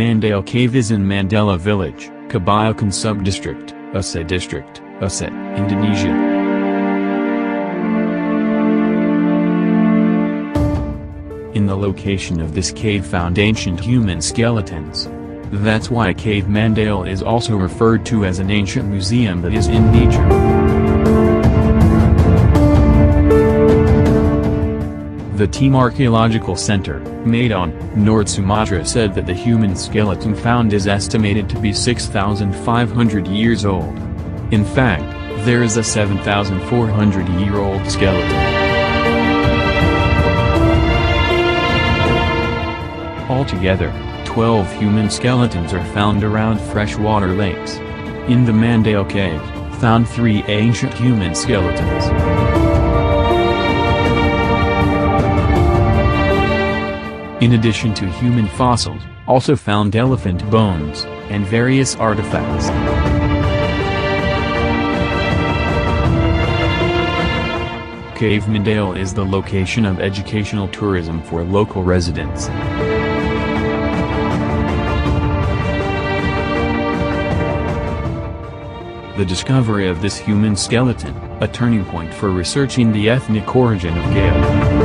Mandale Cave is in Mandela Village, Kebayakan Subdistrict, Aceh District, Aceh, Indonesia. In the location of this cave found ancient human skeletons. That's why Cave Mandale is also referred to as an ancient museum that is in nature. The Team Archaeological Center, made on North Sumatra, said that the human skeleton found is estimated to be 6,500 years old. In fact, there is a 7,400-year-old skeleton. Altogether, 12 human skeletons are found around freshwater lakes. In the Mandale Cave, found 3 ancient human skeletons. In addition to human fossils, also found elephant bones, and various artifacts. Cave Mandale is the location of educational tourism for local residents. The discovery of this human skeleton, a turning point for researching the ethnic origin of Goa.